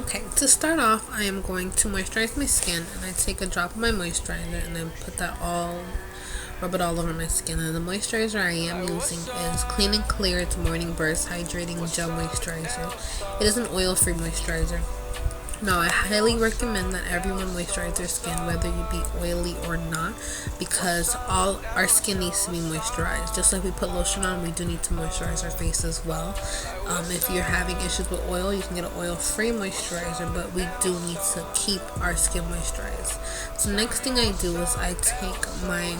Okay, to start off, I am going to moisturize my skin, and I take a drop of my moisturizer and then rub it all over my skin. And the moisturizer I am using is Clean and Clear. It's Morning Burst Hydrating Gel Moisturizer. It is an oil-free moisturizer. Now, I highly recommend that everyone moisturize their skin, whether you be oily or not, because all our skin needs to be moisturized. Just like we put lotion on, we do need to moisturize our face as well. If you're having issues with oil, you can get an oil-free moisturizer, but we do need to keep our skin moisturized. So next thing I do is I take my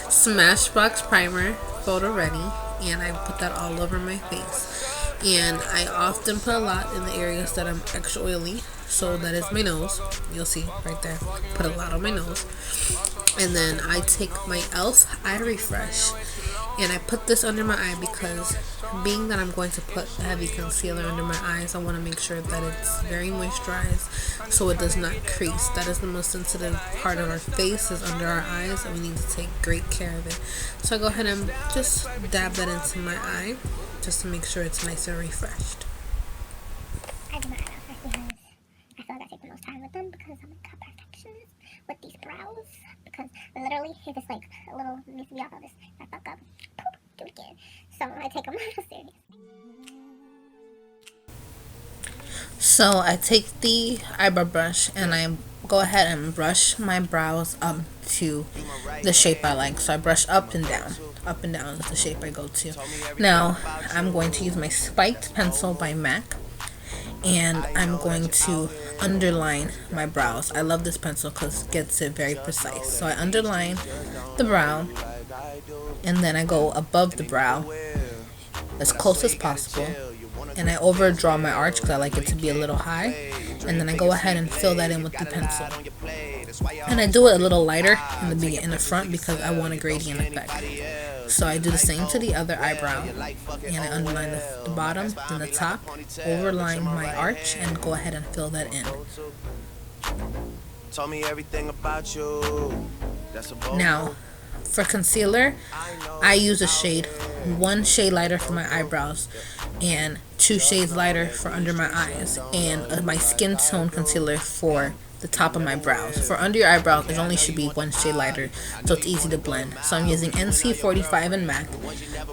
Smashbox primer, photo ready, and I put that all over my face. And I often put a lot in the areas that I'm extra oily. So that is my nose. You'll see right there. Put a lot on my nose. And then I take my e.l.f. eye refresh, and I put this under my eye because being that I'm going to put heavy concealer under my eyes, I want to make sure that it's very moisturized so it does not crease. That is the most sensitive part of our face, is under our eyes, and we need to take great care of it. So I go ahead and just dab that into my eye just to make sure it's nice and refreshed. I do my eyebrows first because I feel like I take the most time with them, because I'm a perfectionist with these brows. Because literally, if it's like a little needs to be off of this, I fuck up, poop, do it again. So I take them real serious. So I take the eyebrow brush and I go ahead and brush my brows up to the shape I like. So I brush up and down. Up and down is the shape I go to. Now I'm going to use my spiked pencil by MAC, and I'm going to underline my brows. I love this pencil because it gets it very precise. So I underline the brow, and then I go above the brow as close as possible, and I overdraw my arch because I like it to be a little high, and then I go ahead and fill that in with the pencil. And I do it a little lighter in the front because I want a gradient effect. So I do the same to the other eyebrow, and I underline the bottom and the top, overline my arch, and go ahead and fill that in. Now, for concealer, I use one shade lighter for my eyebrows and 2 shades lighter for under my eyes, and my skin tone concealer for the top of my brows. For under your eyebrows, it only should be 1 shade lighter, so it's easy to blend. So I'm using NC45 and MAC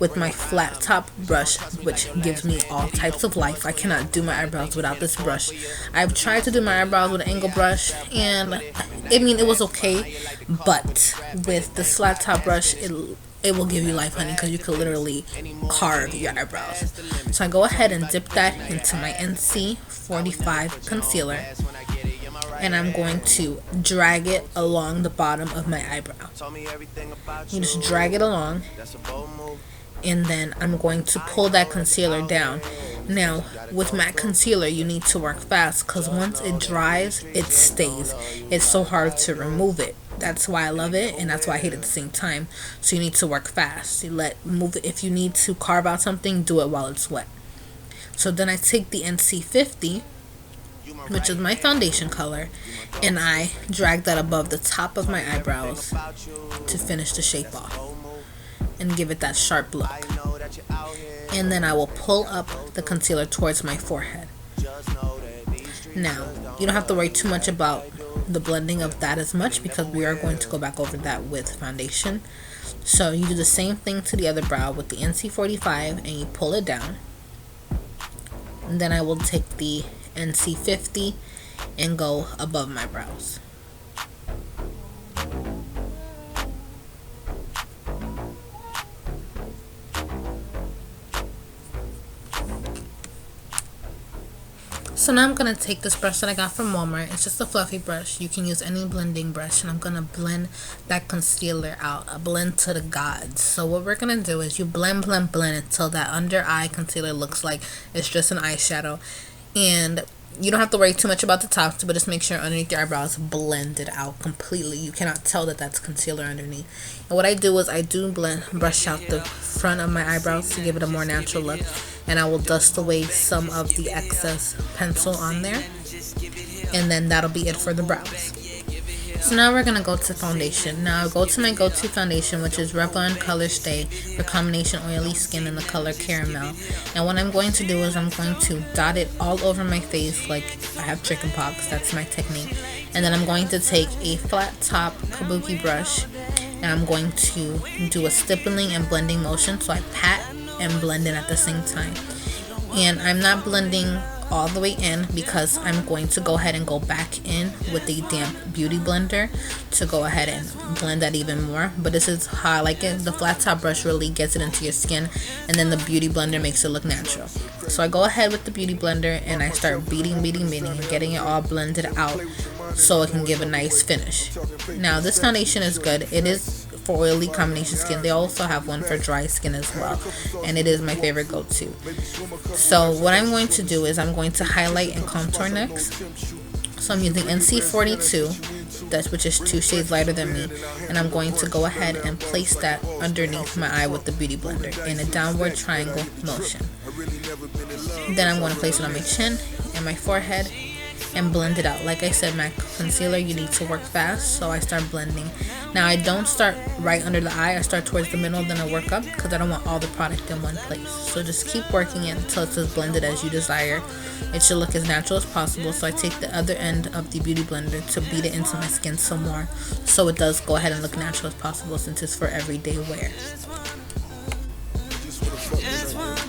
with my flat top brush, which gives me all types of life. I cannot do my eyebrows without this brush. I've tried to do my eyebrows with an angle brush, and it was okay, but with the flat top brush, it will give you life, honey, because you could literally carve your eyebrows. So I go ahead and dip that into my NC45 concealer, and I'm going to drag it along the bottom of my eyebrow. You just drag it along, and then I'm going to pull that concealer down. Now, with matte concealer, you need to work fast because once it dries, it stays. It's so hard to remove it. That's why I love it, and that's why I hate it at the same time. So you need to work fast. Move it. If you need to carve out something, do it while it's wet. So then I take the NC50, which is my foundation color, and I drag that above the top of my eyebrows to finish the shape off and give it that sharp look. And then I will pull up the concealer towards my forehead. Now, you don't have to worry too much about the blending of that as much because we are going to go back over that with foundation. So you do the same thing to the other brow with the NC45 and you pull it down. And then I will take the NC50 and go above my brows. So now I'm going to take this brush that I got from Walmart. It's just a fluffy brush. You can use any blending brush, and I'm going to blend that concealer out. A blend to the gods. So what we're going to do is you blend until that under eye concealer looks like it's just an eyeshadow. And you don't have to worry too much about the tops, but just make sure underneath your eyebrows blend it out completely. You cannot tell that that's concealer underneath. And what I do is I do brush out the front of my eyebrows to give it a more natural look, and I will dust away some of the excess pencil on there, and then that'll be it for the brows. So now we're going to go to foundation. Now I'll go to my go-to foundation, which is Revlon Colorstay for combination oily skin in the color caramel. And what I'm going to do is I'm going to dot it all over my face like I have chicken pox. That's my technique. And then I'm going to take a flat top kabuki brush and I'm going to do a stippling and blending motion. So I pat and blend it at the same time. And I'm not blending all the way in because I'm going to go ahead and go back in with the damp beauty blender to go ahead and blend that even more. But this is how I like it. The flat top brush really gets it into your skin, and then the beauty blender makes it look natural. So I go ahead with the beauty blender and I start beating and getting it all blended out so it can give a nice finish. Now this foundation is good. It is for oily combination skin. They also have one for dry skin as well, and it is my favorite go-to. So what I'm going to do is I'm going to highlight and contour next. So I'm using NC42, which is 2 shades lighter than me, and I'm going to go ahead and place that underneath my eye with the beauty blender in a downward triangle motion. Then I'm going to place it on my chin and my forehead and blend it out. Like I said, my concealer, you need to work fast, so I start blending. Now I don't start right under the eye. I start towards the middle, then I work up because I don't want all the product in one place. So just keep working it until it's as blended as you desire. It should look as natural as possible. So I take the other end of the beauty blender to beat it into my skin some more, so it does go ahead and look natural as possible since it's for everyday wear.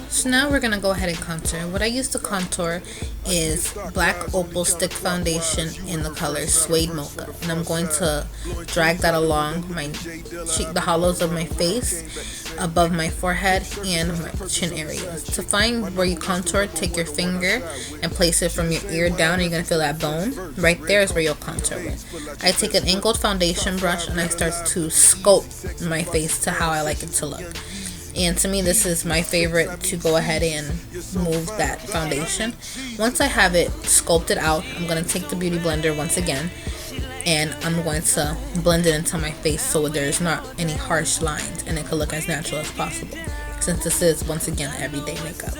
So now we're going to go ahead and contour. What I use to contour is black Opal stick foundation in the color suede mocha, and I'm going to drag that along my cheek, the hollows of my face, above my forehead and my chin areas. To find where you contour, take your finger and place it from your ear down, and you're going to feel that bone. Right there is where you'll contour with. I take an angled foundation brush and I start to sculpt my face to how I like it to look. And to me, this is my favorite, to go ahead and move that foundation. Once I have it sculpted out, I'm going to take the beauty blender once again, and I'm going to blend it into my face so there's not any harsh lines and it can look as natural as possible, since this is, once again, everyday makeup.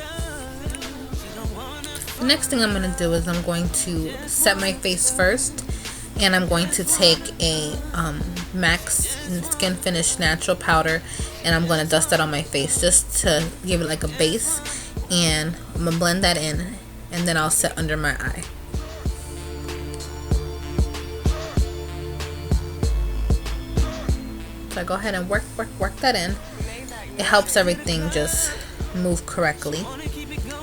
The next thing I'm going to do is I'm going to set my face first, and I'm going to take a MAC Skin Finish Natural Powder, and I'm going to dust that on my face just to give it like a base, and I'm going to blend that in, and then I'll set under my eye. So I go ahead and work that in. It helps everything just move correctly.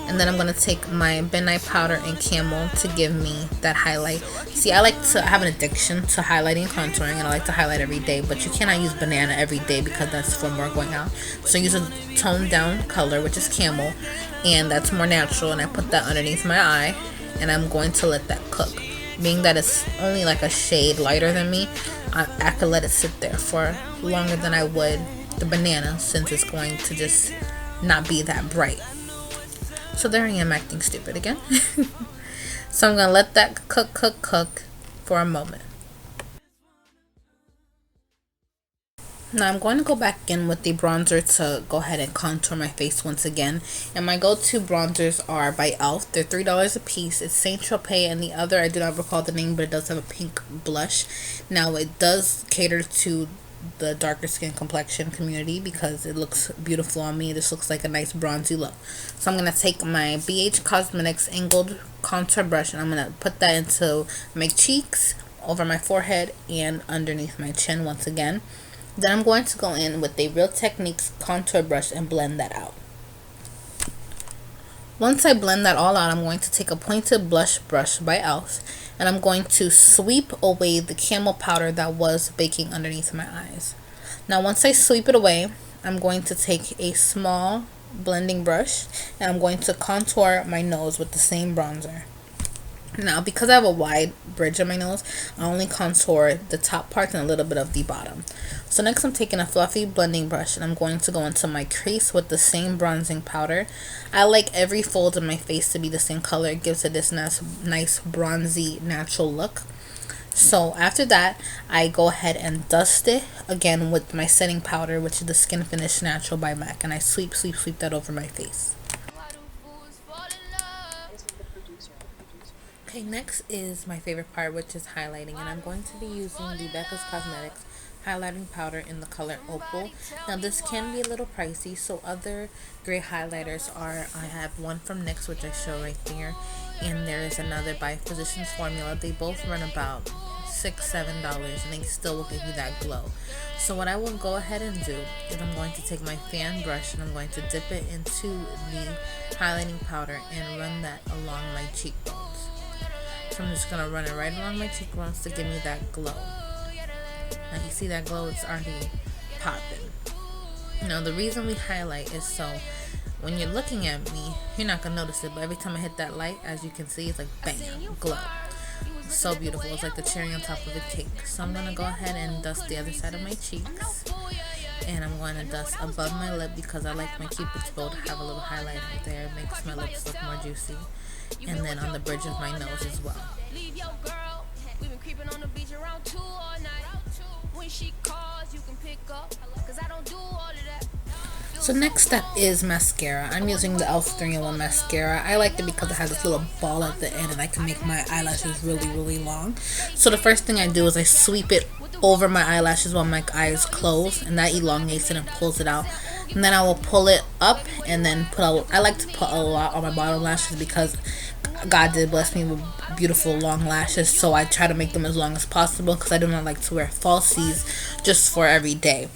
And then I'm going to take my midnight powder and camel to give me that highlight. See, I have an addiction to highlighting and contouring, and I like to highlight every day, but you cannot use banana every day because that's for more going out. So I use a toned down color, which is camel, and that's more natural, and I put that underneath my eye, and I'm going to let that cook. Being that it's only like a shade lighter than me, I could let it sit there for longer than I would the banana, since it's going to just not be that bright. So there I am acting stupid again. So I'm going to let that cook for a moment. Now I'm going to go back in with the bronzer to go ahead and contour my face once again. And my go-to bronzers are by e.l.f. They're $3 a piece. It's Saint Tropez, and the other, I do not recall the name, but it does have a pink blush. Now it does cater to the darker skin complexion community because it looks beautiful on me. This looks like a nice bronzy look. So I'm going to take my BH Cosmetics angled contour brush, and I'm going to put that into my cheeks, over my forehead, and underneath my chin once again. Then I'm going to go in with the Real Techniques contour brush and blend that out. Once I blend that all out, I'm going to take a pointed blush brush by e.l.f. and I'm going to sweep away the camel powder that was baking underneath my eyes. Now once I sweep it away, I'm going to take a small blending brush and I'm going to contour my nose with the same bronzer. Now because I have a wide bridge on my nose, I only contour the top part and a little bit of the bottom. So next I'm taking a fluffy blending brush and I'm going to go into my crease with the same bronzing powder. I like every fold of my face to be the same color. It gives it this nice bronzy natural look. So after that, I go ahead and dust it again with my setting powder, which is the Skin Finish Natural by MAC, and I sweep that over my face. Okay, next is my favorite part, which is highlighting, and I'm going to be using the Becca's Cosmetics highlighting powder in the color Opal. Now this can be a little pricey, so other great highlighters are, I have one from NYX, which I show right there, and there is another by Physicians Formula. They both run about $6-7, and they still will give you that glow. So what I will go ahead and do is I'm going to take my fan brush and I'm going to dip it into the highlighting powder and run that along my cheekbones. So I'm just gonna run it right along my cheekbones to give me that glow. Now you see that glow, it's already popping. Now the reason we highlight is so when you're looking at me, you're not gonna notice it, but every time I hit that light, as you can see, it's like bam, glow. So beautiful. It's like the cherry on top of a cake. So I'm gonna go ahead and dust the other side of my cheeks, and I'm going to dust above my lip because I like my cupid's bow to have a little highlight right there. It makes my lips look more juicy. And then on the bridge of my nose as well. So next step is mascara. I'm using the e.l.f. 3-in-1 mascara. I like it because it has this little ball at the end and I can make my eyelashes really long. So the first thing I do is I sweep it over my eyelashes while my eyes close, and that elongates it and pulls it out. And then I will pull it up and then I like to put a lot on my bottom lashes because God did bless me with beautiful long lashes, so I try to make them as long as possible because I do not like to wear falsies just for every day.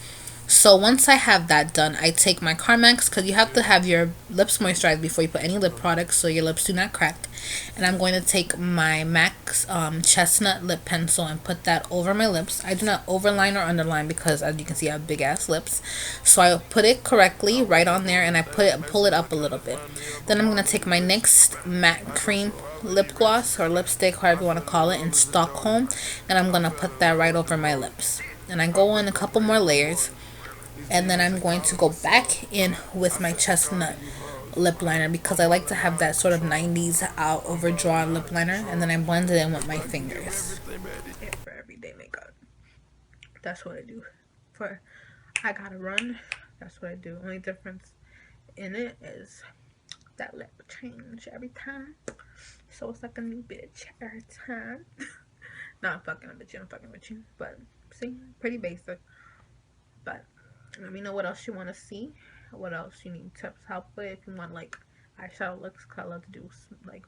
So once I have that done, I take my Carmex, because you have to have your lips moisturized before you put any lip products so your lips do not crack. And I'm going to take my MAC's chestnut lip pencil and put that over my lips. I do not overline or underline because, as you can see, I have big ass lips. So I put it correctly right on there and I pull it up a little bit. Then I'm going to take my NYX matte cream lip gloss or lipstick, however you want to call it, in Stockholm, and I'm going to put that right over my lips. And I go in a couple more layers. And then I'm going to go back in with my chestnut lip liner because I like to have that sort of 90s out overdrawn lip liner. And then I blend it in with my fingers. Yeah, for everyday makeup. That's what I do. For I gotta run, that's what I do. Only difference in it is that lip change every time. So it's like a new bitch every time. No, I'm fucking with you. I'm fucking with you. But see, pretty basic. But let me know what else you want to see, what else you need tips help with. If you want like eyeshadow looks, cause I love to do like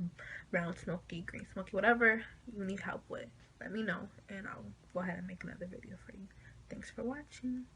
brown smoky, green smoky, whatever you need help with, let me know and I'll go ahead and make another video for you. Thanks for watching.